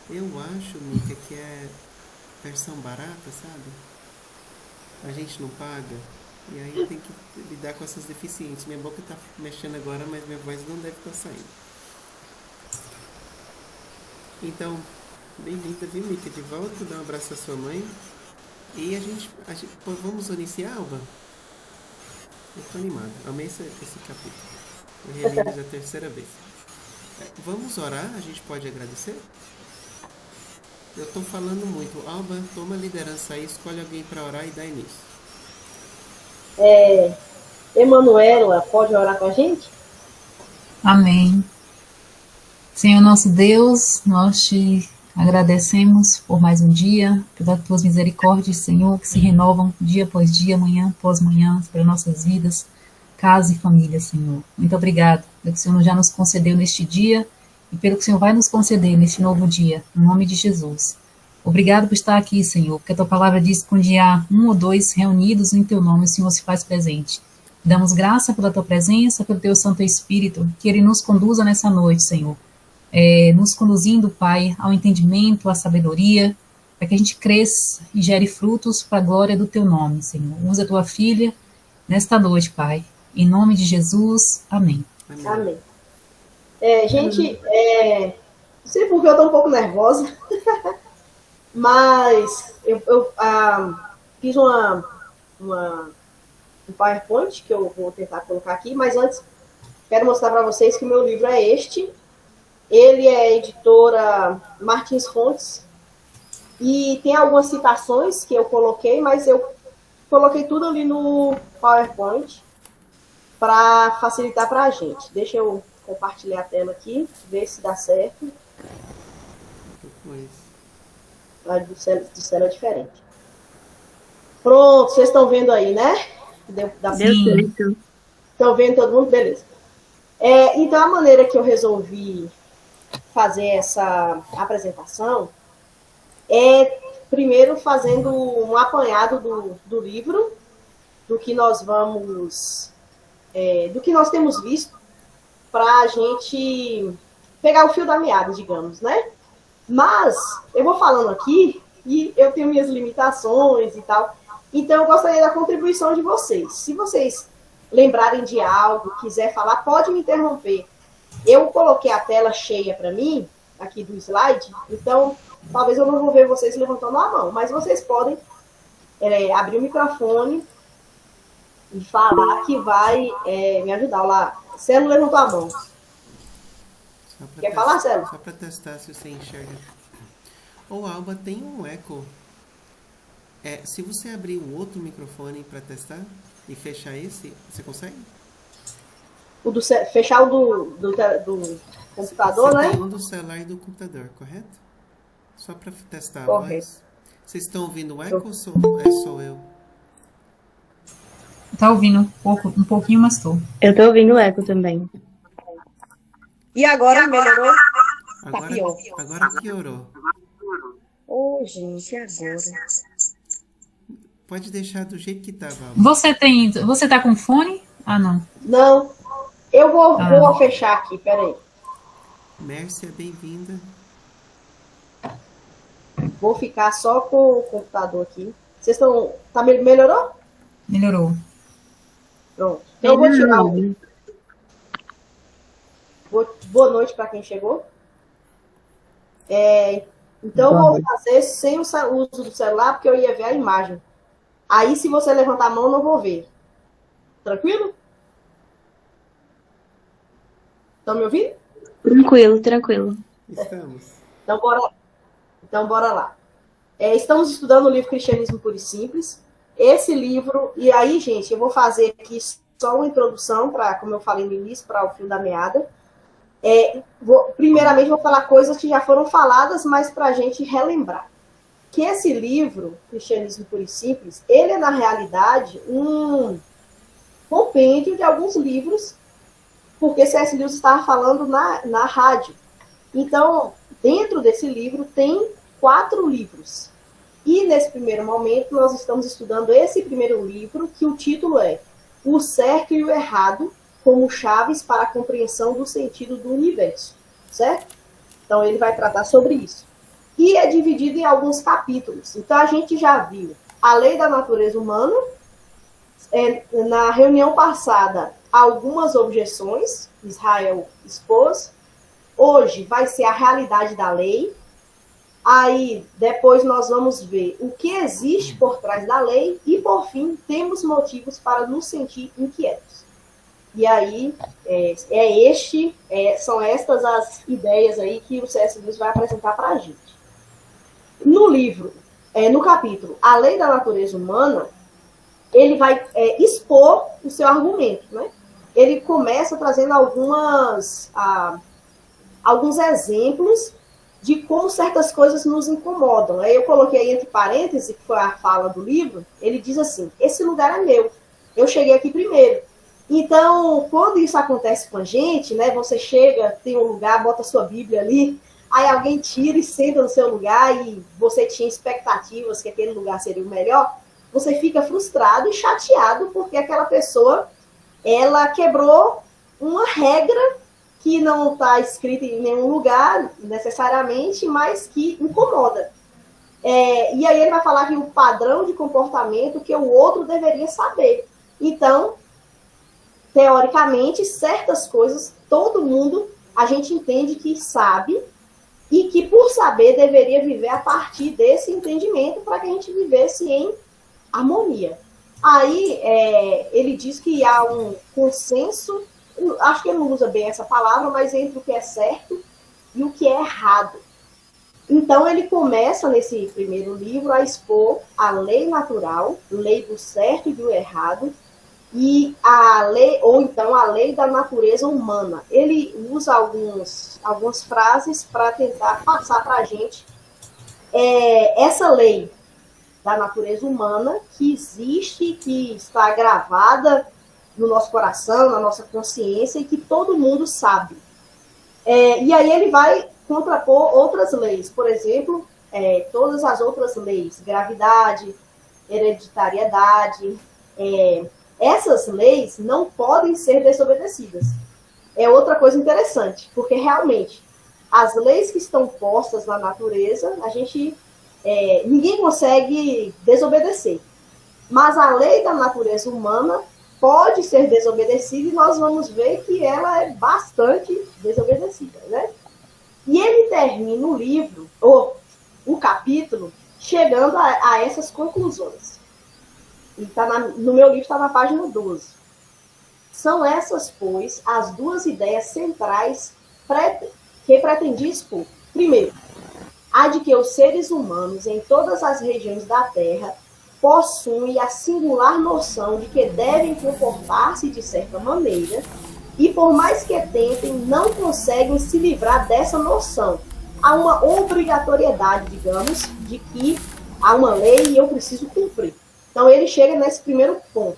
Eu acho, Mica, que é versão barata, sabe? A gente não paga. E aí tem que lidar com essas deficiências. Minha boca tá mexendo agora, mas minha voz não deve estar saindo. Então, bem-vinda, viu, Mica? De volta, dá um abraço à sua mãe. E pô, vamos iniciar, Alba? Eu tô animado. Amei esse capítulo. Eu reli ele da terceira vez. Vamos orar? A gente pode agradecer? Eu tô falando muito. Alba, toma a liderança aí, escolhe alguém para orar e dá início. Emanuela, pode orar com a gente? Amém. Senhor nosso Deus, nós te agradecemos por mais um dia, pelas tuas misericórdias, Senhor, que se renovam dia após dia, manhã após manhã, para nossas vidas, casa e família, Senhor. Muito obrigado pelo que o Senhor já nos concedeu neste dia e pelo que o Senhor vai nos conceder neste novo dia, em nome de Jesus. Obrigado por estar aqui, Senhor, porque a tua palavra diz que onde há um ou dois reunidos em teu nome, o Senhor se faz presente. Damos graça pela tua presença, pelo teu Santo Espírito, que ele nos conduza nessa noite, Senhor, nos conduzindo, Pai, ao entendimento, à sabedoria, para que a gente cresça e gere frutos para a glória do Teu nome, Senhor. Usa a Tua filha nesta noite, Pai. Em nome de Jesus, amém. Amém. Amém. Gente, não sei porque eu estou um pouco nervosa, mas eu fiz um PowerPoint que eu vou tentar colocar aqui, mas antes quero mostrar para vocês que o meu livro é este. Ele é editora Martins Fontes e tem algumas citações que eu coloquei, mas eu coloquei tudo ali no PowerPoint para facilitar para a gente. Deixa eu compartilhar a tela aqui, ver se dá certo. Pois. A do céu é diferente. Pronto, vocês estão vendo aí, né? Deu certo. Estão vendo todo mundo? Beleza. Então, a maneira que eu resolvi fazer essa apresentação é primeiro fazendo um apanhado do livro, do que nós vamos, do que nós temos visto, para a gente pegar o fio da meada, digamos, né? Mas eu vou falando aqui e eu tenho minhas limitações e tal. Então eu gostaria da contribuição de vocês. Se vocês lembrarem de algo, quiser falar, pode me interromper. Eu coloquei a tela cheia para mim, aqui do slide, então talvez eu não vou ver vocês levantando a mão, mas vocês podem abrir o microfone e falar que vai me ajudar lá. Celo levantou a mão. Quer falar, Celo? Só para testar se você enxerga. Ou Alba tem um eco. Se você abrir um outro microfone para testar e fechar esse, você consegue? Fechar o do computador, Você né? tem um do celular e do computador, correto? Só para testar a Correto. voz. Vocês estão ouvindo o eco ou sou eu? Tá ouvindo um pouquinho, mas tô. Eu tô ouvindo o eco também. E agora melhorou? Tá Agora, pior. agora piorou. Ô, gente, agora? Pode deixar do jeito que estava, Alba. Você tá com fone? Ah, não. Não, eu vou fechar aqui, peraí. Mércia, bem-vinda. Vou ficar só com o computador aqui. Vocês estão. Melhorou? Melhorou. Pronto. Então eu vou tirar o. Boa noite para quem chegou. Então eu vou fazer sem o uso do celular, porque eu ia ver a imagem. Aí, se você levantar a mão, eu não vou ver. Tranquilo? Estão me ouvindo? Tranquilo, tranquilo. Estamos. Então, bora lá. Estamos estudando o livro Cristianismo Puro e Simples. Esse livro, e aí, gente, eu vou fazer aqui só uma introdução, para, como eu falei no início, para o fio da meada. Primeiramente, vou falar coisas que já foram faladas, mas para a gente relembrar. Que esse livro, Cristianismo Puro e Simples, ele é, na realidade, um compêndio de alguns livros, porque C.S. Lewis estava falando na rádio. Então, dentro desse livro, tem 4 livros. E, nesse primeiro momento, nós estamos estudando esse primeiro livro, que o título é O Certo e o Errado, como chaves para a compreensão do sentido do universo. Certo? Então, ele vai tratar sobre isso. e é dividido em alguns capítulos. Então, a gente já viu a lei da natureza humana, na reunião passada, algumas objeções, Israel expôs. Hoje vai ser a realidade da lei. Aí, depois nós vamos ver o que existe por trás da lei e, por fim, temos motivos para nos sentir inquietos. E aí, são estas as ideias aí que o C.S. Lewis vai apresentar para a gente. No livro, no capítulo A Lei da Natureza Humana, ele vai expor o seu argumento, né? Ele começa trazendo alguns exemplos de como certas coisas nos incomodam. Aí eu coloquei entre parênteses, que foi a fala do livro, ele diz assim: esse lugar é meu, eu cheguei aqui primeiro. Então, quando isso acontece com a gente, né, você chega, tem um lugar, bota a sua Bíblia ali, aí alguém tira e senta no seu lugar e você tinha expectativas que aquele lugar seria o melhor, você fica frustrado e chateado porque aquela pessoa, ela quebrou uma regra que não está escrita em nenhum lugar, necessariamente, mas que incomoda. E aí ele vai falar que o padrão de comportamento que o outro deveria saber. Então, teoricamente, certas coisas, todo mundo, a gente entende que sabe, e que, por saber, deveria viver a partir desse entendimento para que a gente vivesse em harmonia. Aí, ele diz que há um consenso, acho que ele não usa bem essa palavra, mas entre o que é certo e o que é errado. Então, ele começa, nesse primeiro livro, a expor a lei natural, lei do certo e do errado, e a lei, ou então a lei da natureza humana. Ele usa algumas frases para tentar passar para a gente essa lei da natureza humana que existe, que está gravada no nosso coração, na nossa consciência, e que todo mundo sabe. E aí ele vai contrapor outras leis, por exemplo, todas as outras leis, gravidade, hereditariedade, essas leis não podem ser desobedecidas. É outra coisa interessante, porque realmente as leis que estão postas na natureza, ninguém consegue desobedecer. Mas a lei da natureza humana pode ser desobedecida e nós vamos ver que ela é bastante desobedecida, né? E ele termina o livro, ou o capítulo, chegando a essas conclusões. E no meu livro está na página 12. São essas, pois, as duas ideias centrais que pretendia expor. Primeiro, a de que os seres humanos em todas as regiões da Terra possuem a singular noção de que devem comportar-se de certa maneira e, por mais que tentem, não conseguem se livrar dessa noção. Há uma obrigatoriedade, digamos, de que há uma lei e eu preciso cumprir. Então, ele chega nesse primeiro ponto.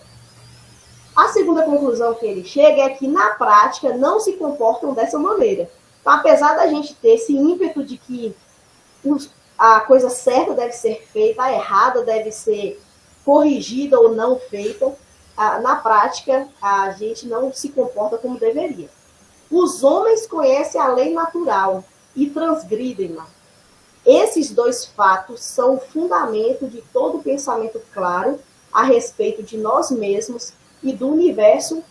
A segunda conclusão que ele chega é que, na prática, não se comportam dessa maneira. Então, apesar da gente ter esse ímpeto de que a coisa certa deve ser feita, a errada deve ser corrigida ou não feita, na prática, a gente não se comporta como deveria. Os homens conhecem a lei natural e transgridem-na. Esses dois fatos são o fundamento de todo pensamento claro a respeito de nós mesmos e do universo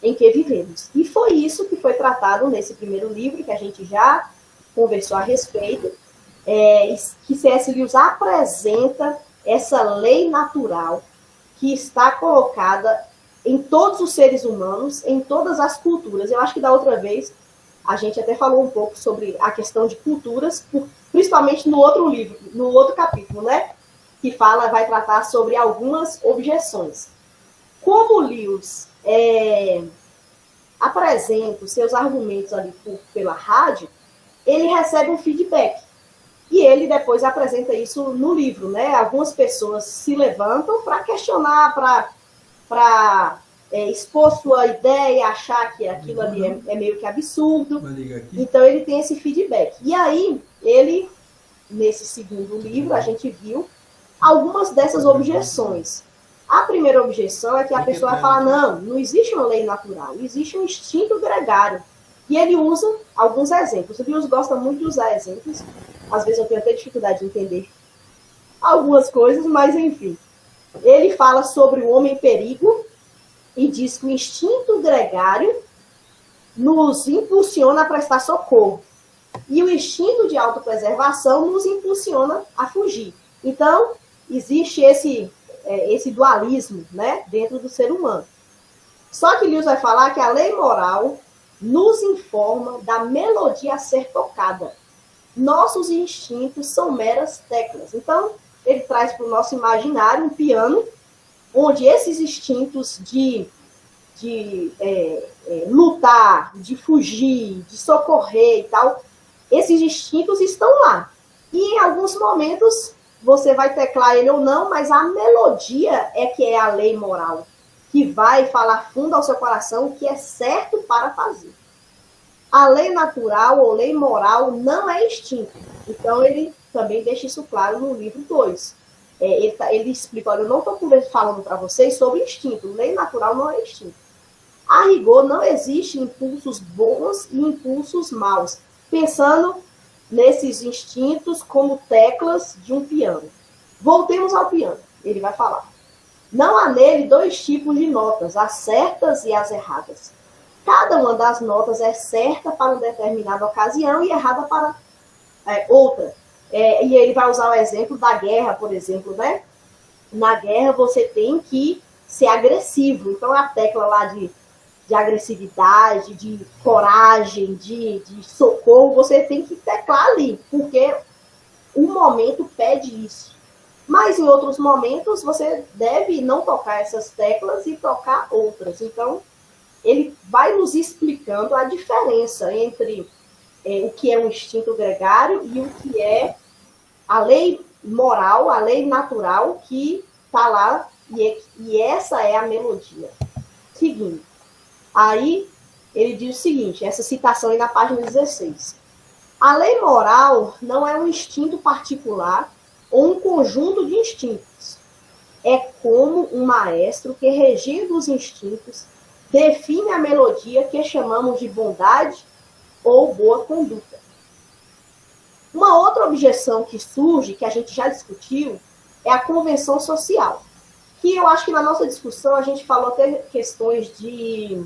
em que vivemos. E foi isso que foi tratado nesse primeiro livro, que a gente já conversou a respeito, que C.S. Lewis apresenta essa lei natural que está colocada em todos os seres humanos, em todas as culturas. Eu acho que da outra vez a gente até falou um pouco sobre a questão de culturas, principalmente no outro livro, no outro capítulo, né? Que vai tratar sobre algumas objeções. Como Lewis apresenta os seus argumentos ali pela rádio, ele recebe um feedback. E ele depois apresenta isso no livro, né? Algumas pessoas se levantam para questionar, para expor sua ideia, achar que aquilo ali é meio que absurdo. Então, ele tem esse feedback. E aí, ele, nesse segundo livro, a gente viu algumas dessas objeções. A primeira objeção é que a pessoa vai falar, não existe uma lei natural, existe um instinto gregário. E ele usa alguns exemplos. O Lewis gosta muito de usar exemplos. Às vezes eu tenho até dificuldade de entender algumas coisas, mas enfim. Ele fala sobre o homem perigo e diz que o instinto gregário nos impulsiona a prestar socorro. E o instinto de autopreservação nos impulsiona a fugir. Então, existe esse dualismo, né, dentro do ser humano. Só que Lewis vai falar que a lei moral nos informa da melodia a ser tocada. Nossos instintos são meras teclas. Então, ele traz para o nosso imaginário um piano, onde esses instintos de lutar, de fugir, de socorrer e tal, esses instintos estão lá. E em alguns momentos você vai teclar ele ou não, mas a melodia é que é a lei moral, que vai falar fundo ao seu coração o que é certo para fazer. A lei natural ou lei moral não é instinto. Então ele também deixa isso claro no livro 2. Ele explica, olha, eu não estou falando para vocês sobre instinto. Lei natural não é instinto. A rigor, não existe impulsos bons e impulsos maus. Pensando nesses instintos como teclas de um piano. Voltemos ao piano. Ele vai falar. Não há nele dois tipos de notas, as certas e as erradas. Cada uma das notas é certa para uma determinada ocasião e errada para outra. E ele vai usar o exemplo da guerra, por exemplo, né? Na guerra você tem que ser agressivo. Então a tecla lá de agressividade, de coragem, de socorro, você tem que teclar ali, porque o momento pede isso. Mas em outros momentos você deve não tocar essas teclas e tocar outras. Então, ele vai nos explicando a diferença entre o que é um instinto gregário e o que é a lei moral, a lei natural que está lá, e essa é a melodia. Seguindo. Aí, ele diz o seguinte, essa citação aí na página 16. A lei moral não é um instinto particular ou um conjunto de instintos. É como um maestro que, regendo os instintos, define a melodia que chamamos de bondade ou boa conduta. Uma outra objeção que surge, que a gente já discutiu, é a convenção social. Que eu acho que na nossa discussão a gente falou até questões de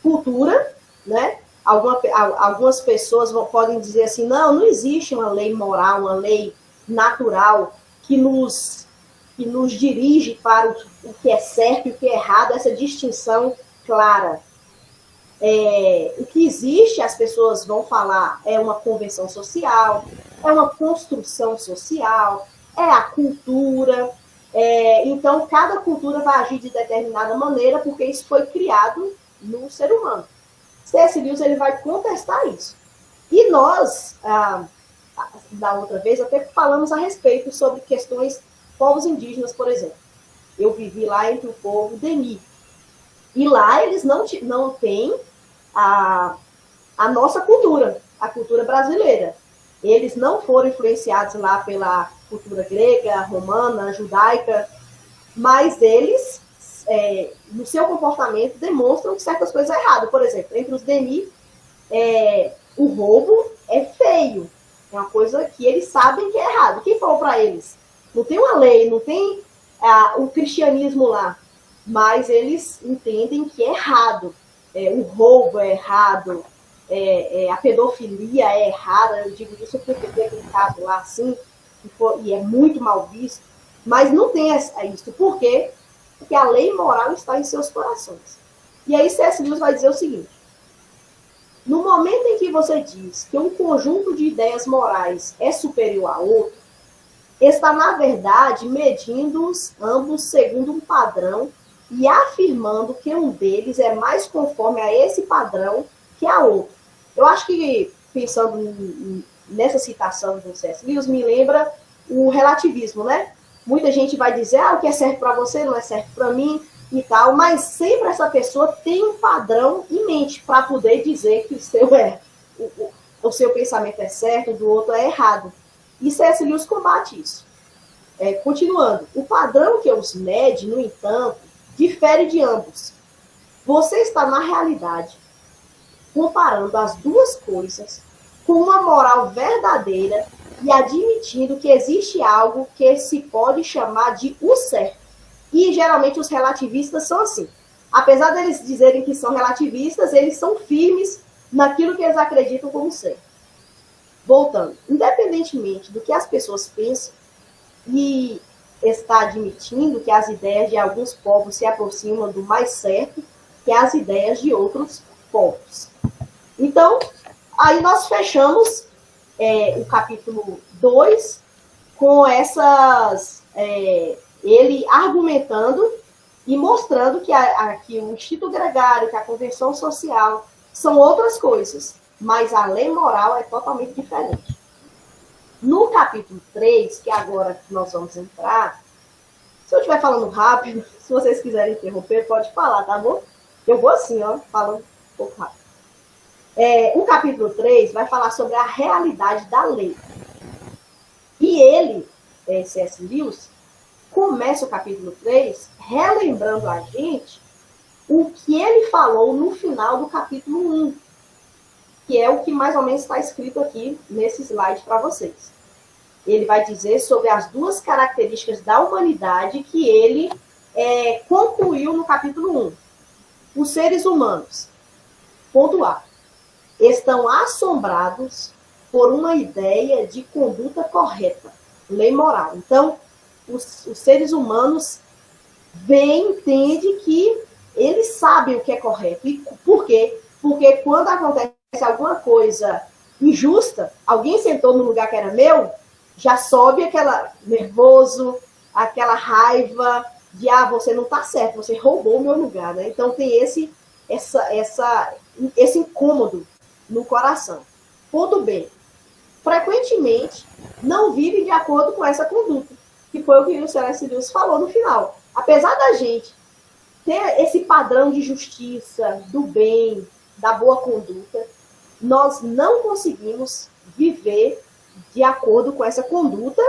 cultura, né? Algumas pessoas podem dizer assim, não existe uma lei moral, uma lei natural que nos dirige para o que é certo e o que é errado, essa distinção clara. O que existe, as pessoas vão falar, é uma convenção social, é uma construção social, é a cultura. Então, cada cultura vai agir de determinada maneira, porque isso foi criado no ser humano. C.S. Lewis ele vai contestar isso. E nós, da outra vez, até falamos a respeito sobre questões povos indígenas, por exemplo. Eu vivi lá entre o povo Deni. E lá eles não têm a nossa cultura, a cultura brasileira. Eles não foram influenciados lá pela cultura grega, romana, judaica, mas eles, no seu comportamento, demonstram certas coisas erradas. Por exemplo, entre os Deni, o roubo é feio. É uma coisa que eles sabem que é errado. Quem falou para eles? Não tem uma lei, não tem o cristianismo lá, mas eles entendem que é errado. O roubo é errado, a pedofilia é errada. Eu digo isso porque tem aquele caso lá assim, e é muito mal visto, mas não tem isso. Por quê? Porque a lei moral está em seus corações. E aí C.S. Lewis vai dizer o seguinte: no momento em que você diz que um conjunto de ideias morais é superior a outro, está, na verdade, medindo-os ambos segundo um padrão e afirmando que um deles é mais conforme a esse padrão que a outro. Eu acho que, pensando nessa citação do C.S. Lewis, me lembra o relativismo, né? Muita gente vai dizer, o que é certo para você não é certo para mim e tal, mas sempre essa pessoa tem um padrão em mente para poder dizer que o seu pensamento é certo, o do outro é errado. E C.S. Lewis combate isso. Continuando, o padrão que os mede, no entanto, difere de ambos. Você está, na realidade, comparando as duas coisas com uma moral verdadeira e admitindo que existe algo que se pode chamar de o certo. E geralmente os relativistas são assim. Apesar deles dizerem que são relativistas, eles são firmes naquilo que eles acreditam como certo. Voltando, independentemente do que as pessoas pensam, e está admitindo que as ideias de alguns povos se aproximam do mais certo que as ideias de outros povos. Então, aí nós fechamos o capítulo 2 com essas... ele argumentando e mostrando que o Instituto Gregário, que a Convenção Social, são outras coisas, mas a lei moral é totalmente diferente. No capítulo 3, que agora nós vamos entrar, se eu estiver falando rápido, se vocês quiserem interromper, pode falar, tá bom? Eu vou assim, ó, falando um pouco rápido. O capítulo 3 vai falar sobre a realidade da lei. E ele, C.S. Lewis, começa o capítulo 3 relembrando a gente o que ele falou no final do capítulo 1, que é o que mais ou menos está escrito aqui nesse slide para vocês. Ele vai dizer sobre as duas características da humanidade que ele concluiu no capítulo 1. Os seres humanos, ponto A, estão assombrados por uma ideia de conduta correta, lei moral. Então, os seres humanos entendem que eles sabem o que é correto. E por quê? Porque quando acontece alguma coisa injusta, alguém sentou no lugar que era meu, já sobe aquela nervoso, aquela raiva de, você não está certo, você roubou o meu lugar, né? Então tem esse incômodo no coração. Ponto B. Frequentemente, não vivem de acordo com essa conduta, que foi o que o C.S. Lewis falou no final. Apesar da gente ter esse padrão de justiça, do bem, da boa conduta, nós não conseguimos viver de acordo com essa conduta,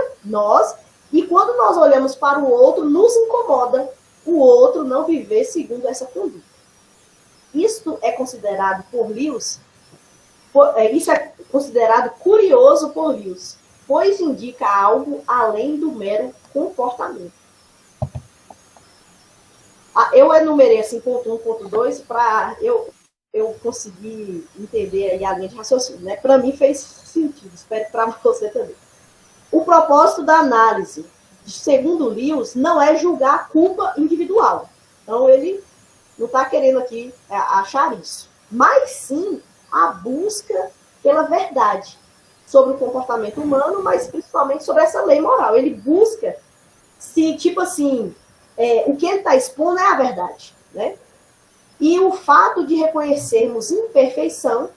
e quando nós olhamos para o outro, nos incomoda o outro não viver segundo essa conduta. Isto é considerado por Lewis, isso é considerado curioso por Lewis, pois indica algo além do mero comportamento. Eu enumerei assim, ponto 1, ponto 2, para eu conseguir entender aí a linha de raciocínio, né? Para mim fez sentido, espero que para você também. O propósito da análise, segundo Lewis, não é julgar a culpa individual. Então, ele não está querendo aqui achar isso. Mas, sim, a busca pela verdade sobre o comportamento humano, mas principalmente sobre essa lei moral. Ele busca se, tipo assim, o que ele está expondo é a verdade, né? E o fato de reconhecermos imperfeição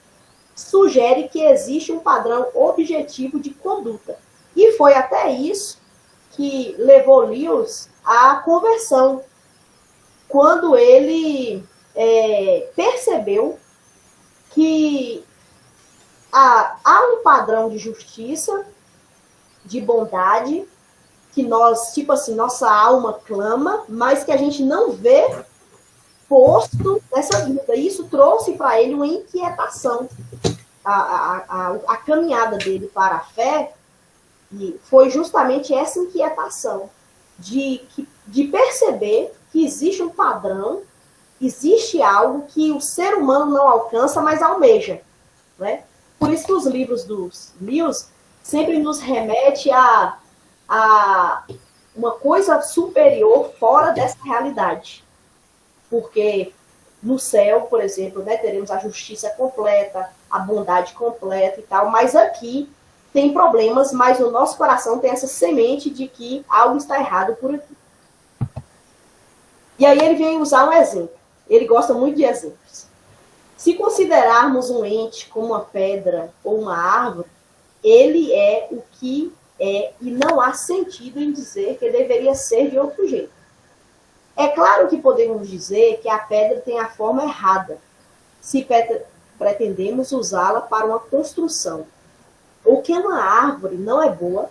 sugere que existe um padrão objetivo de conduta. E foi até isso que levou Lewis à conversão, quando ele percebeu que há um padrão de justiça, de bondade, que nós, tipo assim, nossa alma clama, mas que a gente não vê posto nessa vida. Isso trouxe para ele uma inquietação. A caminhada dele para a fé foi justamente essa inquietação de perceber que existe um padrão, existe algo que o ser humano não alcança, mas almeja, né? Por isso que os livros dos Lewis sempre nos remete a uma coisa superior fora dessa realidade. Porque no céu, por exemplo, né, teremos a justiça completa, a bondade completa e tal, mas aqui tem problemas, mas no nosso coração tem essa semente de que algo está errado por aqui. E aí ele vem usar um exemplo. Ele gosta muito de exemplos. Se considerarmos um ente como uma pedra ou uma árvore, ele é o que é e não há sentido em dizer que deveria ser de outro jeito. É claro que podemos dizer que a pedra tem a forma errada, se pretendemos usá-la para uma construção. Ou que uma árvore não é boa,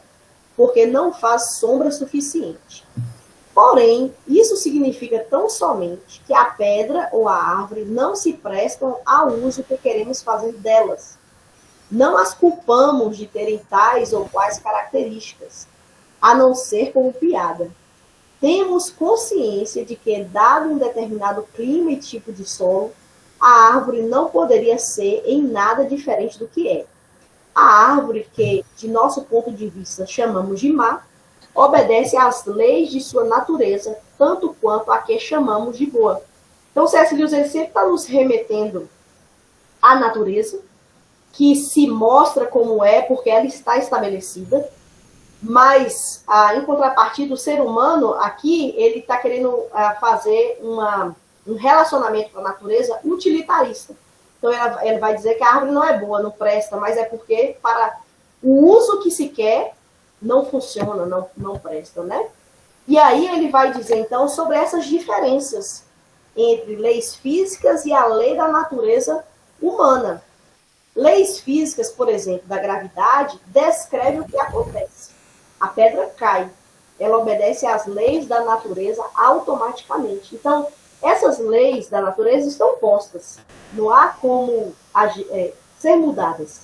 porque não faz sombra suficiente. Porém, isso significa tão somente que a pedra ou a árvore não se prestam ao uso que queremos fazer delas. não as culpamos de terem tais ou quais características, a não ser como piada. Temos consciência de que, dado um determinado clima e tipo de solo, a árvore não poderia ser em nada diferente do que é. A árvore que, de nosso ponto de vista, chamamos de má, obedece às leis de sua natureza, tanto quanto a que chamamos de boa. Então, C.S. Lewis ele sempre está nos remetendo à natureza, que se mostra como é, porque ela está estabelecida, mas, em contrapartida, o ser humano, aqui, ele está querendo fazer um relacionamento com a natureza utilitarista. Então, ele vai dizer que a árvore não é boa, não presta, mas é porque, para o uso que se quer, não funciona, não presta, né? E aí ele vai dizer, então, sobre essas diferenças entre leis físicas e a lei da natureza humana. Leis físicas, por exemplo, da gravidade, descreve o que acontece. A pedra cai, ela obedece às leis da natureza automaticamente. Então, essas leis da natureza estão postas, não há como ser mudadas.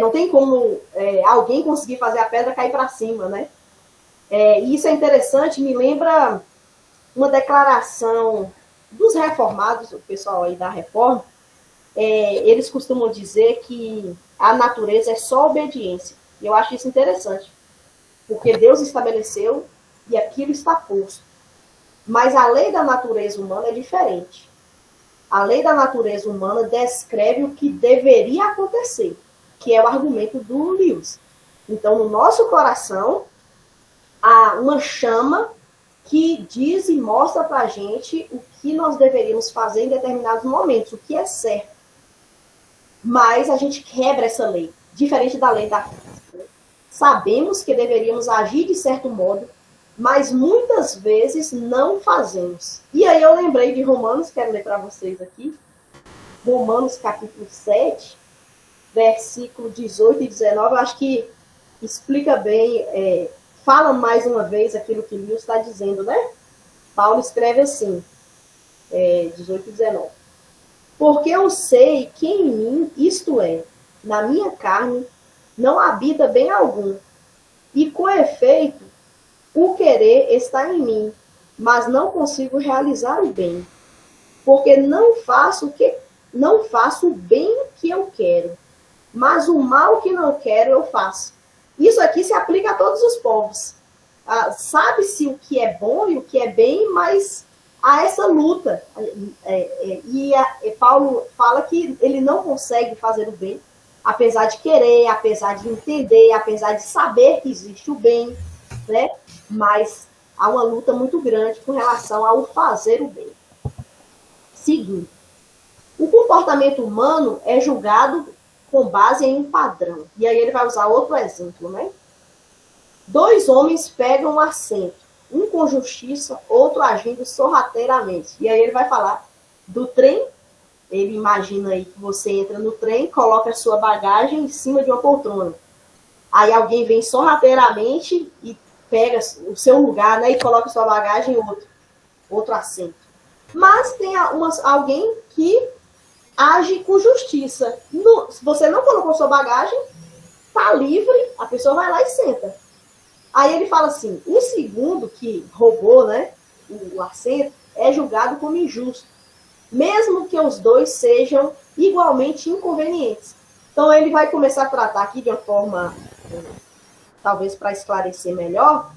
Não tem como alguém conseguir fazer a pedra cair para cima, né? E isso é interessante, me lembra uma declaração dos reformados, o pessoal aí da reforma, eles costumam dizer que a natureza é só obediência. E eu acho isso interessante, porque Deus estabeleceu e aquilo está posto. Mas a lei da natureza humana é diferente. A lei da natureza humana descreve o que deveria acontecer, que é o argumento do Lewis. Então, no nosso coração, há uma chama que diz e mostra para a gente o que nós deveríamos fazer em determinados momentos, o que é certo. Mas a gente quebra essa lei, diferente da lei da física. Sabemos que deveríamos agir de certo modo, mas muitas vezes não fazemos. E aí eu lembrei de Romanos, quero ler para vocês aqui, Romanos capítulo 7, versículo 18 e 19, eu acho que explica bem, fala mais uma vez aquilo que Lewis está dizendo, né? Paulo escreve assim, 18 e 19. Porque eu sei que em mim, isto é, na minha carne, não habita bem algum. E com efeito, o querer está em mim, mas não consigo realizar o bem. Porque não faço o bem que eu quero, mas o mal que não quero eu faço. Isso aqui se aplica a todos os povos. Sabe-se o que é bom e o que é bem, mas há essa luta. E Paulo fala que ele não consegue fazer o bem, apesar de querer, apesar de entender, apesar de saber que existe o bem, né? Mas há uma luta muito grande com relação ao fazer o bem. Segundo, o comportamento humano é julgado com base em um padrão. E aí ele vai usar outro exemplo, né? 2 homens pegam um assento, um com justiça, outro agindo sorrateiramente. E aí ele vai falar do trem. Ele imagina aí que você entra no trem, coloca a sua bagagem em cima de uma poltrona. Aí alguém vem sorrateiramente e pega o seu lugar, né, e coloca a sua bagagem em outro assento. Mas tem alguém que age com justiça. Se você não colocou sua bagagem, tá livre, a pessoa vai lá e senta. Aí ele fala assim, o segundo que roubou, né, o assento é julgado como injusto, mesmo que os dois sejam igualmente inconvenientes. Então ele vai começar a tratar aqui de uma forma, talvez para esclarecer melhor,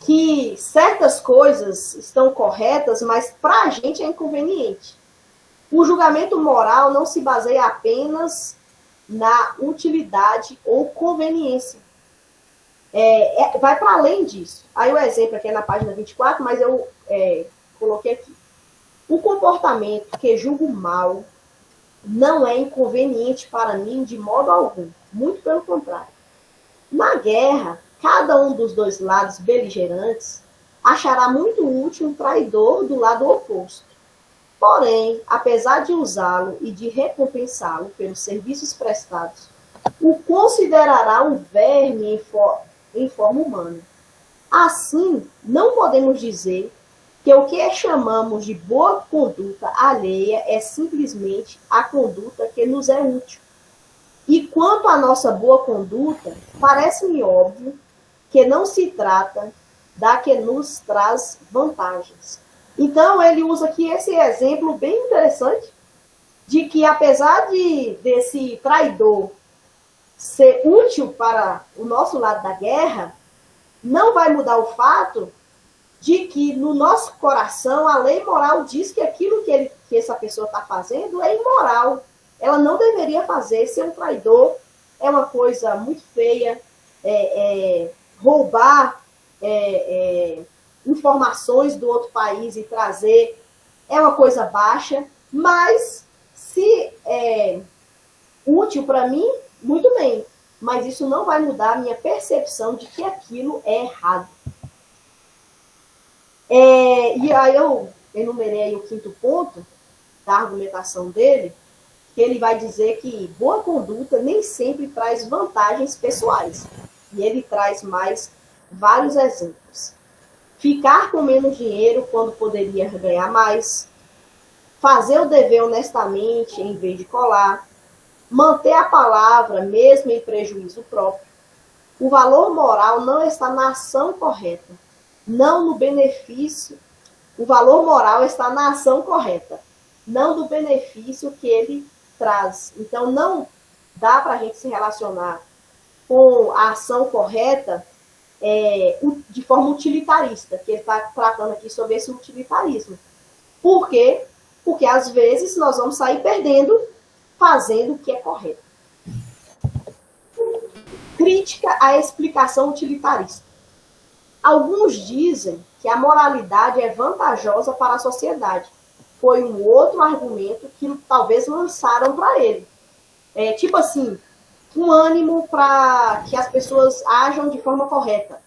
que certas coisas estão corretas, mas para a gente é inconveniente. O julgamento moral não se baseia apenas na utilidade ou conveniência. Vai para além disso. Aí o exemplo aqui é na página 24, mas eu coloquei aqui. O comportamento que julgo mal não é inconveniente para mim de modo algum. Muito pelo contrário. Na guerra, cada um dos dois lados beligerantes achará muito útil um traidor do lado oposto. Porém, apesar de usá-lo e de recompensá-lo pelos serviços prestados, o considerará um verme em forma humana. Assim, não podemos dizer que o que chamamos de boa conduta alheia é simplesmente a conduta que nos é útil. E quanto à nossa boa conduta, parece-me óbvio que não se trata da que nos traz vantagens. Então, ele usa aqui esse exemplo bem interessante, de que apesar desse traidor ser útil para o nosso lado da guerra, não vai mudar o fato de que no nosso coração a lei moral diz que aquilo que essa pessoa está fazendo é imoral. Ela não deveria fazer. Ser um traidor é uma coisa muito feia. Roubar informações do outro país e trazer é uma coisa baixa, mas se é útil para mim, muito bem. Mas isso não vai mudar a minha percepção de que aquilo é errado. E aí eu enumerei aí o 5º ponto da argumentação dele, que ele vai dizer que boa conduta nem sempre traz vantagens pessoais. E ele traz mais vários exemplos. Ficar com menos dinheiro quando poderia ganhar mais, fazer o dever honestamente em vez de colar, manter a palavra mesmo em prejuízo próprio. O valor moral não está na ação correta, não no benefício. O valor moral está na ação correta, não do benefício que ele traz. Então, não dá para a gente se relacionar com a ação correta de forma utilitarista, que ele está tratando aqui sobre esse utilitarismo. Por quê? Porque, às vezes, nós vamos sair perdendo fazendo o que é correto. Crítica à explicação utilitarista. Alguns dizem que a moralidade é vantajosa para a sociedade. Foi um outro argumento que talvez lançaram para ele. Tipo assim, um ânimo para que as pessoas ajam de forma correta.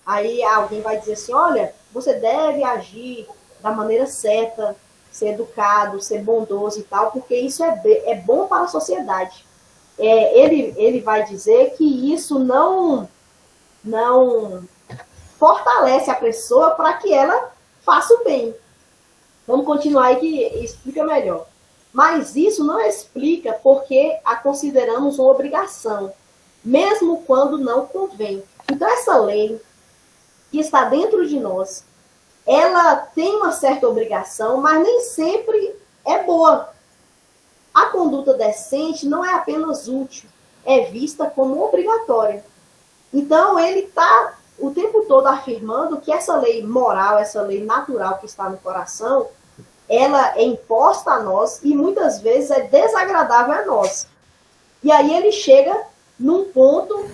Aí alguém vai dizer assim, olha, você deve agir da maneira certa, ser educado, ser bondoso e tal, porque isso é bom para a sociedade. Ele vai dizer que isso não fortalece a pessoa para que ela faça o bem. Vamos continuar aí que explica melhor. Mas isso não explica porque a consideramos uma obrigação, mesmo quando não convém. Então, essa lei que está dentro de nós, ela tem uma certa obrigação, mas nem sempre é boa. A conduta decente não é apenas útil, é vista como obrigatória. Então, ele está o tempo todo afirmando que essa lei moral, essa lei natural que está no coração, ela é imposta a nós e muitas vezes é desagradável a nós. E aí ele chega num ponto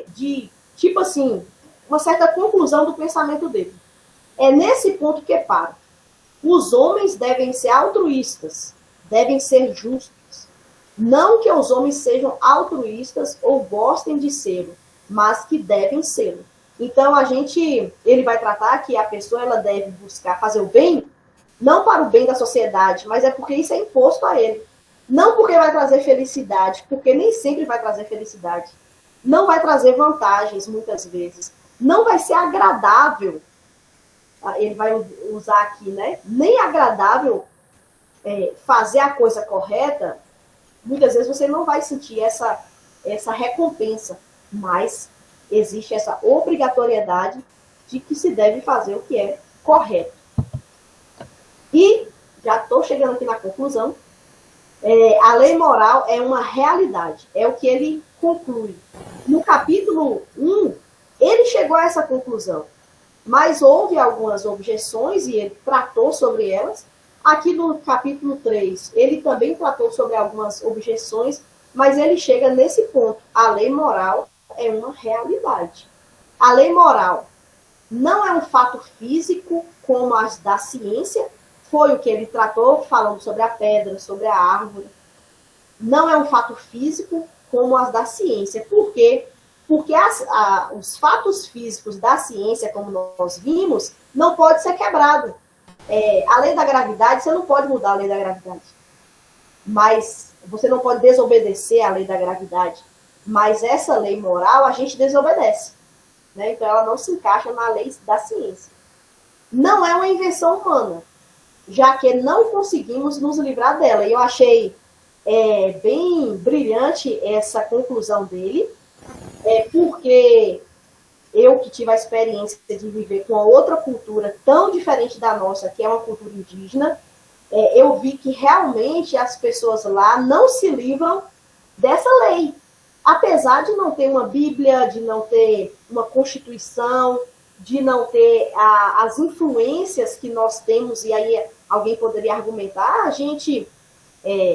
de, tipo assim, uma certa conclusão do pensamento dele. É nesse ponto que para. Os homens devem ser altruístas, devem ser justos. Não que os homens sejam altruístas ou gostem de ser, mas que devem ser. Então, ele vai tratar que a pessoa ela deve buscar fazer o bem, não para o bem da sociedade, mas é porque isso é imposto a ele. Não porque vai trazer felicidade, porque nem sempre vai trazer felicidade. Não vai trazer vantagens, muitas vezes. Não vai ser agradável. Ele vai usar aqui, né? Nem agradável fazer a coisa correta. Muitas vezes você não vai sentir essa recompensa, mas existe essa obrigatoriedade de que se deve fazer o que é correto. E, já estou chegando aqui na conclusão, a lei moral é uma realidade, é o que ele conclui. No capítulo 1, ele chegou a essa conclusão, mas houve algumas objeções e ele tratou sobre elas. Aqui no capítulo 3, ele também tratou sobre algumas objeções, mas ele chega nesse ponto. A lei moral é uma realidade. A lei moral não é um fato físico como as da ciência, foi o que ele tratou, falando sobre a pedra, sobre a árvore. Não é um fato físico como as da ciência. Por quê? Porque os fatos físicos da ciência, como nós vimos, não pode ser quebrado. A lei da gravidade, você não pode mudar a lei da gravidade. Mas você não pode desobedecer à lei da gravidade. Mas essa lei moral, a gente desobedece. Né? Então, ela não se encaixa na lei da ciência. Não é uma invenção humana, já que não conseguimos nos livrar dela. E eu achei é bem brilhante essa conclusão dele, porque eu que tive a experiência de viver com uma outra cultura tão diferente da nossa, que é uma cultura indígena, eu vi que realmente as pessoas lá não se livram dessa lei. Apesar de não ter uma Bíblia, de não ter uma Constituição, de não ter as influências que nós temos, e aí alguém poderia argumentar, a gente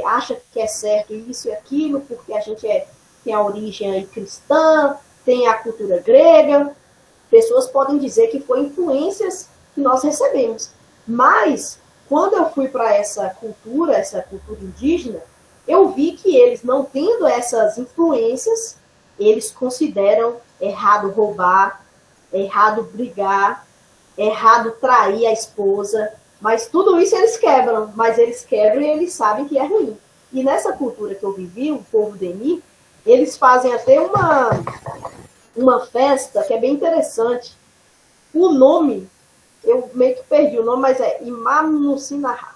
acha que é certo isso e aquilo, porque a gente tem a origem aí cristã, tem a cultura grega, pessoas podem dizer que foi influências que nós recebemos. Mas, quando eu fui para essa cultura indígena, eu vi que eles, não tendo essas influências, eles consideram errado roubar, errado brigar, errado trair a esposa, mas tudo isso eles quebram, e eles sabem que é ruim. E nessa cultura que eu vivi, o povo Deni, eles fazem até uma festa que é bem interessante. O nome, eu meio que perdi o nome, mas é Imamusinahá.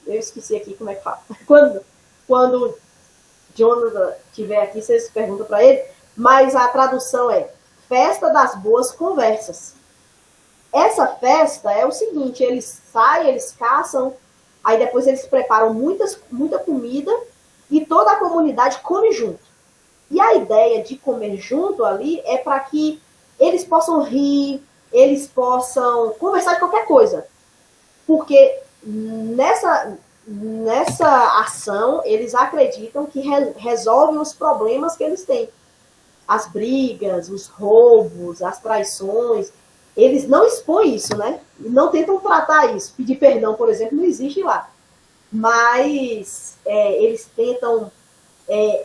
Eu esqueci aqui como é que fala. Quando o Jonathan estiver aqui, vocês perguntam para ele, mas a tradução é Festa das Boas Conversas. Essa festa é o seguinte, eles saem, eles caçam, aí depois eles preparam muita comida e toda a comunidade come junto. E a ideia de comer junto ali é para que eles possam rir, eles possam conversar de qualquer coisa. Porque nessa ação, eles acreditam que resolvem os problemas que eles têm. As brigas, os roubos, as traições, eles não expõem isso, né? E não tentam tratar isso. Pedir perdão, por exemplo, não existe lá. Mas eles tentam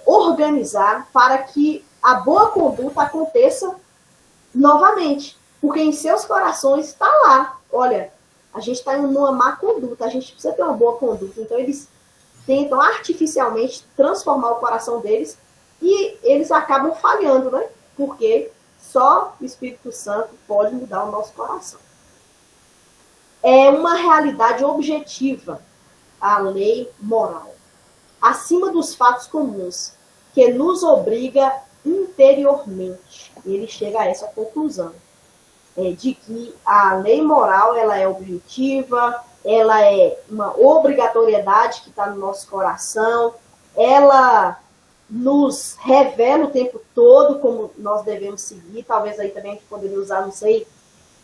organizar para que a boa conduta aconteça novamente. Porque em seus corações está lá. Olha, a gente está numa má conduta, a gente precisa ter uma boa conduta. Então, eles tentam artificialmente transformar o coração deles e eles acabam falhando, né? Porque só o Espírito Santo pode mudar o nosso coração. É uma realidade objetiva, a lei moral, acima dos fatos comuns, que nos obriga interiormente. Ele chega a essa conclusão, de que a lei moral ela é objetiva, ela é uma obrigatoriedade que está no nosso coração, ela nos revela o tempo todo como nós devemos seguir. Talvez aí também a gente poderia usar, não sei,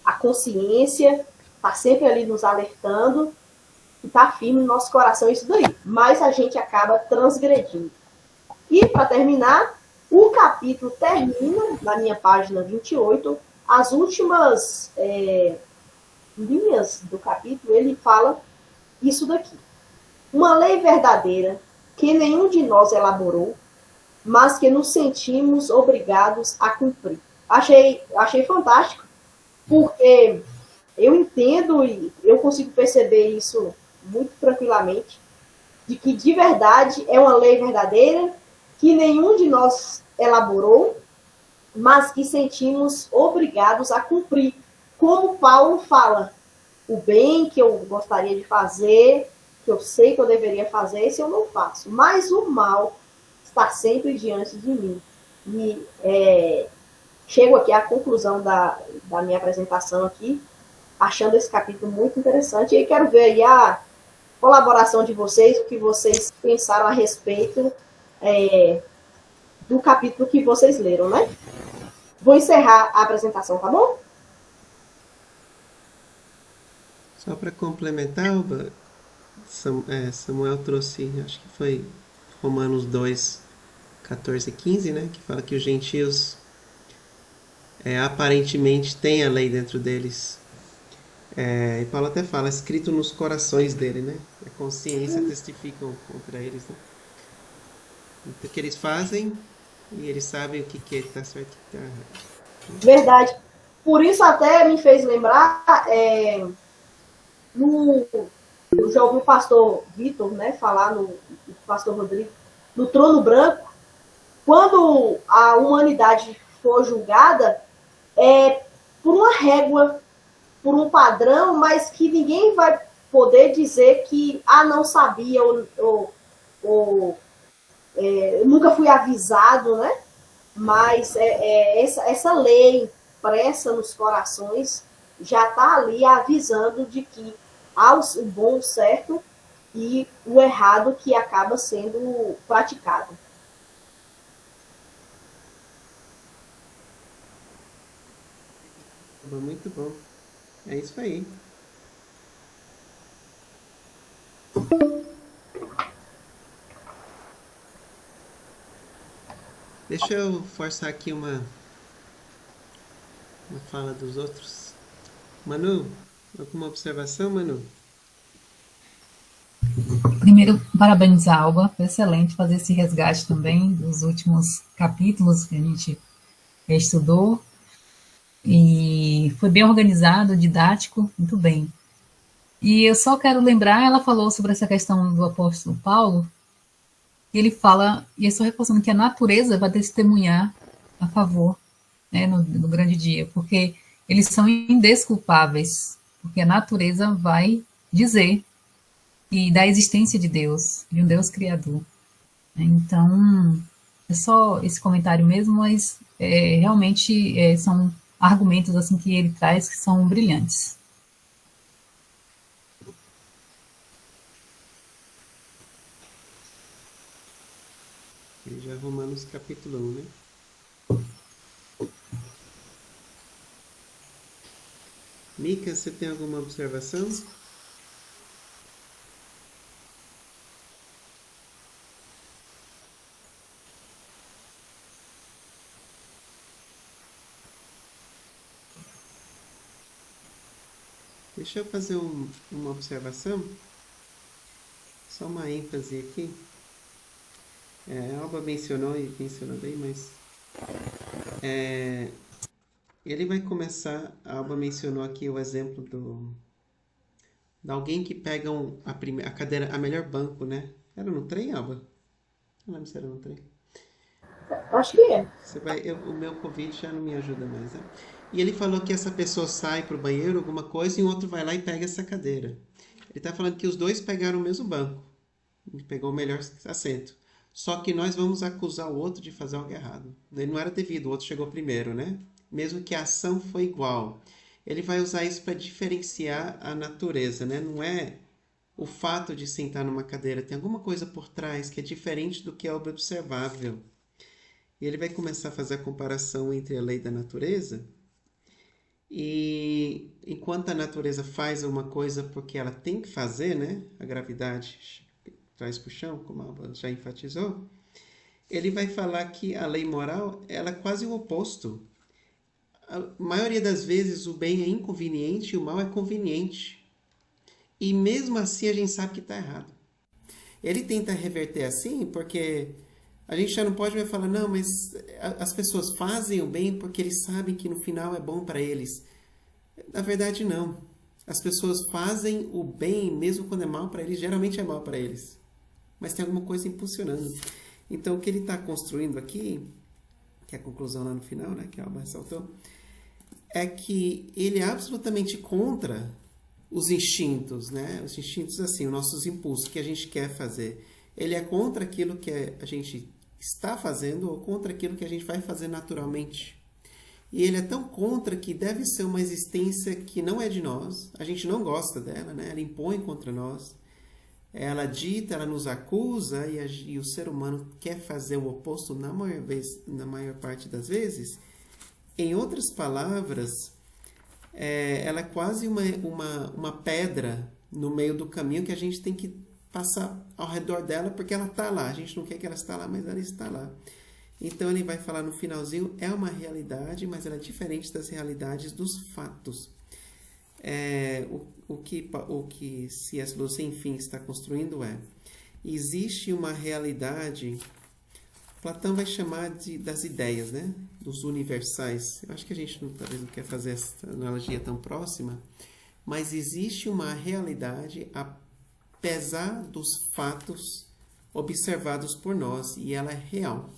a consciência, está sempre ali nos alertando, e está firme no nosso coração isso daí. Mas a gente acaba transgredindo. E, para terminar, o capítulo termina, na minha página 28, as últimas linhas do capítulo, ele fala isso daqui. Uma lei verdadeira que nenhum de nós elaborou, mas que nos sentimos obrigados a cumprir. Achei fantástico, porque eu entendo e eu consigo perceber isso muito tranquilamente, de que de verdade é uma lei verdadeira que nenhum de nós elaborou, mas que sentimos obrigados a cumprir. Como Paulo fala, o bem que eu gostaria de fazer, que eu sei que eu deveria fazer, esse eu não faço. Mas o mal está sempre diante de mim. E chego aqui à conclusão da minha apresentação aqui, achando esse capítulo muito interessante. E quero ver aí a colaboração de vocês, o que vocês pensaram a respeito do capítulo que vocês leram, né? Vou encerrar a apresentação, tá bom? Só para complementar, Alba, Samuel trouxe, acho que foi Romanos 2, 14 e 15, né? Que fala que os gentios aparentemente têm a lei dentro deles. E Paulo até fala, escrito nos corações dele, né? A consciência testificam contra eles, né? Então, o que eles fazem e eles sabem o que está certo e o que está errado. Verdade. Por isso até me fez lembrar, eu já ouvi o pastor Vitor, né, falar, o pastor Rodrigo, no trono branco, quando a humanidade for julgada, por uma régua, por um padrão, mas que ninguém vai poder dizer que não sabia ou Eu nunca fui avisado, né? Mas essa lei impressa nos corações já está ali avisando de que há o bom, o certo e o errado que acaba sendo praticado. Muito bom. É isso aí. Deixa eu forçar aqui uma fala dos outros. Manu, alguma observação, Manu? Primeiro, parabenizar a Alba, foi excelente fazer esse resgate também dos últimos capítulos que a gente estudou. E foi bem organizado, didático, muito bem. E eu só quero lembrar, ela falou sobre essa questão do apóstolo Paulo, e ele fala, e eu estou reforçando que a natureza vai testemunhar a favor, né, no grande dia, porque eles são indesculpáveis, porque a natureza vai dizer e da existência de Deus, de um Deus criador. Então, é só esse comentário mesmo, mas realmente são argumentos assim que ele traz que são brilhantes. Já Romanos capítulo 1, né? Mica, você tem alguma observação? Deixa eu fazer uma observação, só uma ênfase aqui. A Alba mencionou e mencionou bem, mas ele vai começar. A Alba mencionou aqui o exemplo de alguém que pega a cadeira, a melhor banco, né? Era no trem, Alba? Não lembro se era no trem. Acho que é. O meu Covid já não me ajuda mais, né? E ele falou que essa pessoa sai para o banheiro, alguma coisa, e o outro vai lá e pega essa cadeira. Ele está falando que os dois pegaram o mesmo banco. Ele pegou o melhor assento. Só que nós vamos acusar o outro de fazer algo errado. Ele não era devido, o outro chegou primeiro, né? Mesmo que a ação foi igual. Ele vai usar isso para diferenciar a natureza, né? Não é o fato de sentar numa cadeira. Tem alguma coisa por trás que é diferente do que é observável. E ele vai começar a fazer a comparação entre a lei da natureza. E enquanto a natureza faz uma coisa porque ela tem que fazer, né? A gravidade traz para o chão, como a Alba já enfatizou. Ele vai falar que a lei moral ela é quase o oposto. A maioria das vezes o bem é inconveniente e o mal é conveniente. E mesmo assim a gente sabe que está errado. Ele tenta reverter assim porque a gente já não pode mais falar, não, mas as pessoas fazem o bem porque eles sabem que no final é bom para eles. Na verdade, não. As pessoas fazem o bem mesmo quando é mal para eles, geralmente é mal para eles. Mas tem alguma coisa impulsionando. Então, o que ele está construindo aqui, que é a conclusão lá no final, né, que a Alba ressaltou, é que ele é absolutamente contra os instintos, né? Os instintos, assim, os nossos impulsos que a gente quer fazer. Ele é contra aquilo que a gente está fazendo ou contra aquilo que a gente vai fazer naturalmente. E ele é tão contra que deve ser uma existência que não é de nós, a gente não gosta dela, né? Ela impõe contra nós, ela dita, ela nos acusa e o ser humano quer fazer o oposto na maior parte das vezes. Em outras palavras, ela é quase uma pedra no meio do caminho que a gente tem que passar ao redor dela porque ela está lá. A gente não quer que ela está lá, mas ela está lá. Então ele vai falar no finalzinho, é uma realidade, mas ela é diferente das realidades dos fatos. O que C.S. Lewis, enfim, está construindo existe uma realidade, Platão vai chamar das ideias, né? Dos universais. Eu acho que a gente talvez não quer fazer essa analogia tão próxima, mas existe uma realidade apesar dos fatos observados por nós, e ela é real.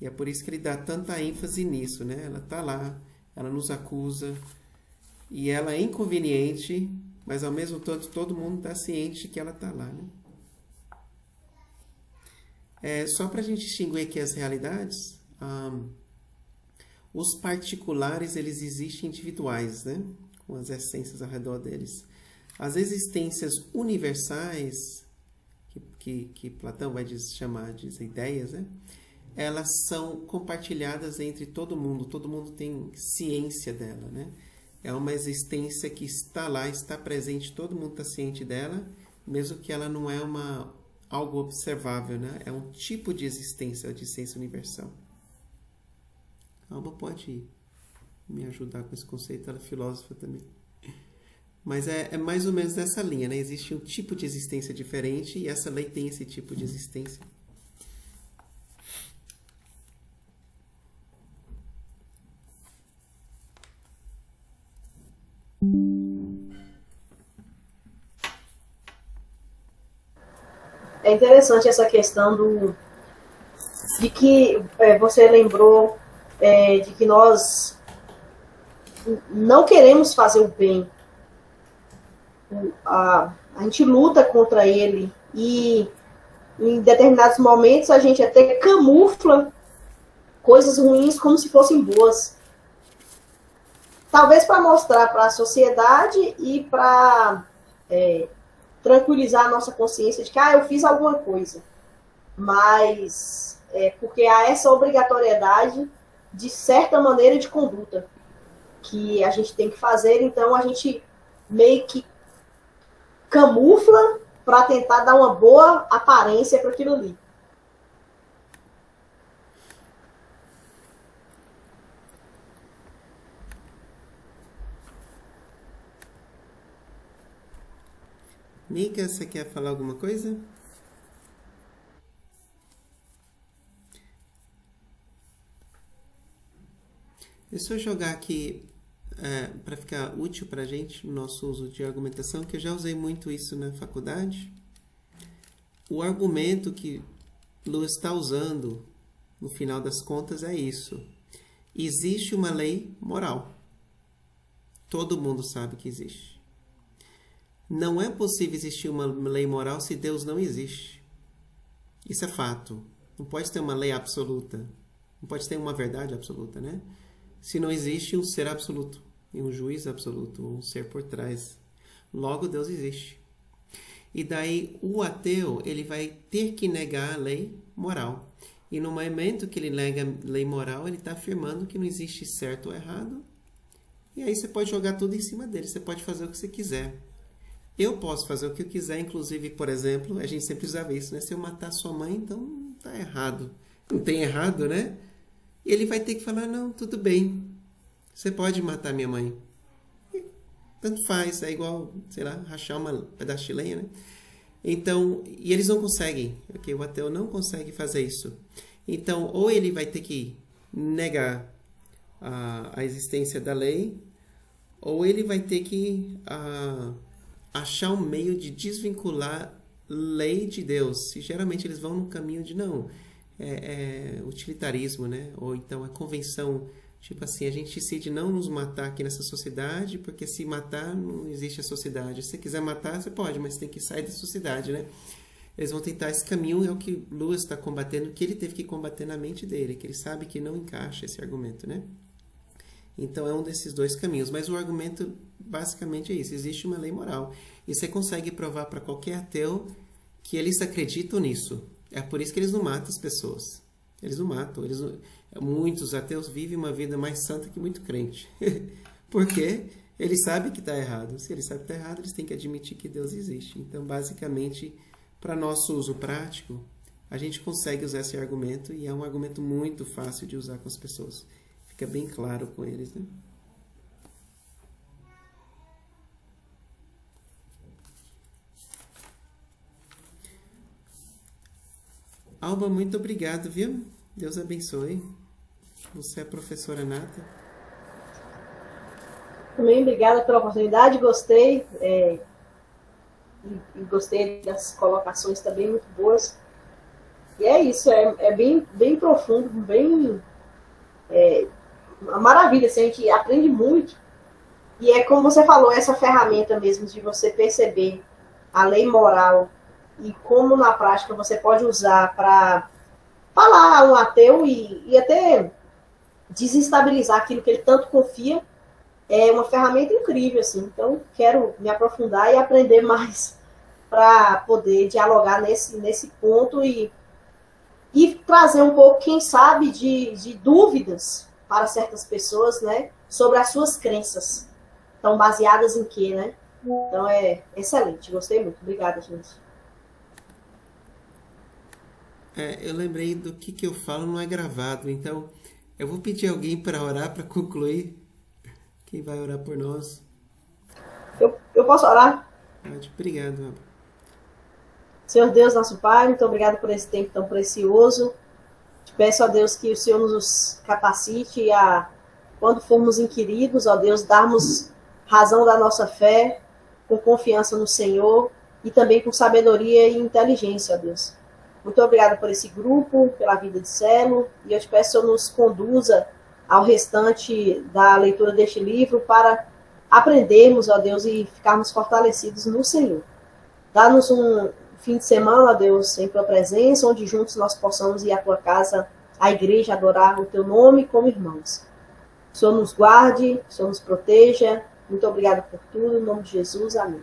E é por isso que ele dá tanta ênfase nisso, né? Ela está lá, ela nos acusa, e ela é inconveniente, mas ao mesmo tempo todo mundo está ciente que ela está lá, né? Só para a gente distinguir aqui as realidades, os particulares, eles existem individuais, né? Com as essências ao redor deles. As existências universais, que Platão vai chamar de ideias, né? Elas são compartilhadas entre todo mundo tem ciência dela, né? É uma existência que está lá, está presente, todo mundo está ciente dela, mesmo que ela não é algo observável, né? É um tipo de existência, de ciência universal. A Alba pode me ajudar com esse conceito, ela é filósofa também. Mas é mais ou menos nessa linha, né? Existe um tipo de existência diferente e essa lei tem esse tipo de existência. É interessante essa questão de que você lembrou de que nós não queremos fazer o bem. A gente luta contra ele e em determinados momentos a gente até camufla coisas ruins como se fossem boas. Talvez para mostrar para a sociedade e para tranquilizar a nossa consciência de que eu fiz alguma coisa. Mas porque há essa obrigatoriedade de certa maneira de conduta que a gente tem que fazer, então a gente meio que camufla para tentar dar uma boa aparência para aquilo ali. Nica, você quer falar alguma coisa? Deixa eu jogar aqui para ficar útil para a gente no nosso uso de argumentação, que eu já usei muito isso na faculdade. O argumento que Lewis está usando, no final das contas, é isso. Existe uma lei moral. Todo mundo sabe que existe. Não é possível existir uma lei moral se Deus não existe. Isso é fato. Não pode ter uma lei absoluta. Não pode ter uma verdade absoluta, né? Se não existe um ser absoluto, e um juiz absoluto, um ser por trás. Logo, Deus existe. E daí, o ateu, ele vai ter que negar a lei moral. E no momento que ele nega a lei moral, ele está afirmando que não existe certo ou errado. E aí você pode jogar tudo em cima dele. Você pode fazer o que você quiser. Eu posso fazer o que eu quiser, inclusive, por exemplo, a gente sempre usava isso, né? Se eu matar sua mãe, então tá errado. Não tem errado, né? E ele vai ter que falar, não, tudo bem. Você pode matar minha mãe. E tanto faz, é igual, sei lá, rachar um pedaço de lenha, né? Então, e eles não conseguem, ok? O ateu não consegue fazer isso. Então, ou ele vai ter que negar a existência da lei, ou ele vai ter que achar um meio de desvincular lei de Deus. E geralmente eles vão no caminho de não, utilitarismo, né? Ou então a convenção, tipo assim, a gente decide não nos matar aqui nessa sociedade, porque se matar não existe a sociedade. Se você quiser matar, você pode, mas tem que sair da sociedade, né? Eles vão tentar esse caminho, é o que Lewis está combatendo, que ele teve que combater na mente dele, que ele sabe que não encaixa esse argumento, né? Então é um desses dois caminhos, mas o argumento basicamente é isso, existe uma lei moral. E você consegue provar para qualquer ateu que eles acreditam nisso. É por isso que eles não matam as pessoas. Eles não matam. Muitos ateus vivem uma vida mais santa que muito crente. Porque eles sabem que está errado. Se eles sabem que está errado, eles têm que admitir que Deus existe. Então, basicamente, para nosso uso prático, a gente consegue usar esse argumento e é um argumento muito fácil de usar com as pessoas. Fica bem claro com eles, né? Alba, muito obrigado, viu? Deus abençoe. Você é a professora nata. Também obrigada pela oportunidade, gostei. Gostei das colocações também, muito boas. E é isso, é bem profundo, bem... uma maravilha, assim, a gente aprende muito. E é como você falou, essa ferramenta mesmo de você perceber a lei moral e como na prática você pode usar para falar a um ateu e até desestabilizar aquilo que ele tanto confia, é uma ferramenta incrível, assim. Então, quero me aprofundar e aprender mais para poder dialogar nesse ponto e trazer um pouco, quem sabe, de dúvidas para certas pessoas, né, sobre as suas crenças. Estão baseadas em quê, né? Então, é excelente. Gostei muito. Obrigada, gente. Eu lembrei do que eu falo não é gravado, então eu vou pedir alguém para orar para concluir. Quem vai orar por nós? Eu posso orar? Pode. Obrigado, Alba. Senhor Deus, nosso Pai, muito obrigado por esse tempo tão precioso. Te peço, ó Deus, que o Senhor nos capacite a, quando formos inquiridos, ó Deus, darmos razão da nossa fé, com confiança no Senhor e também com sabedoria e inteligência, ó Deus. Muito obrigada por esse grupo, pela vida de Celo, e eu te peço que o Senhor nos conduza ao restante da leitura deste livro para aprendermos, ó Deus, e ficarmos fortalecidos no Senhor. Dá-nos um fim de semana, ó Deus, em tua presença, onde juntos nós possamos ir à tua casa, à igreja, adorar o teu nome como irmãos. O Senhor nos guarde, o Senhor nos proteja. Muito obrigada por tudo, em nome de Jesus, amém.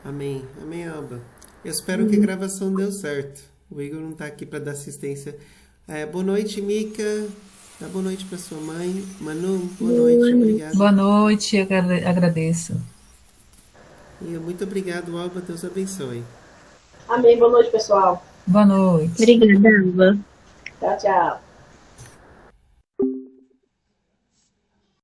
Amém. Amém, Alba. Eu espero que a gravação deu certo. O Igor não está aqui para dar assistência. Boa noite, Mica. Dá boa noite para sua mãe. Manu, boa noite. Obrigado. Boa noite, agradeço. E muito obrigado, Alba. Deus abençoe. Amém. Boa noite, pessoal. Boa noite. Obrigada, Alba. Tchau, tchau.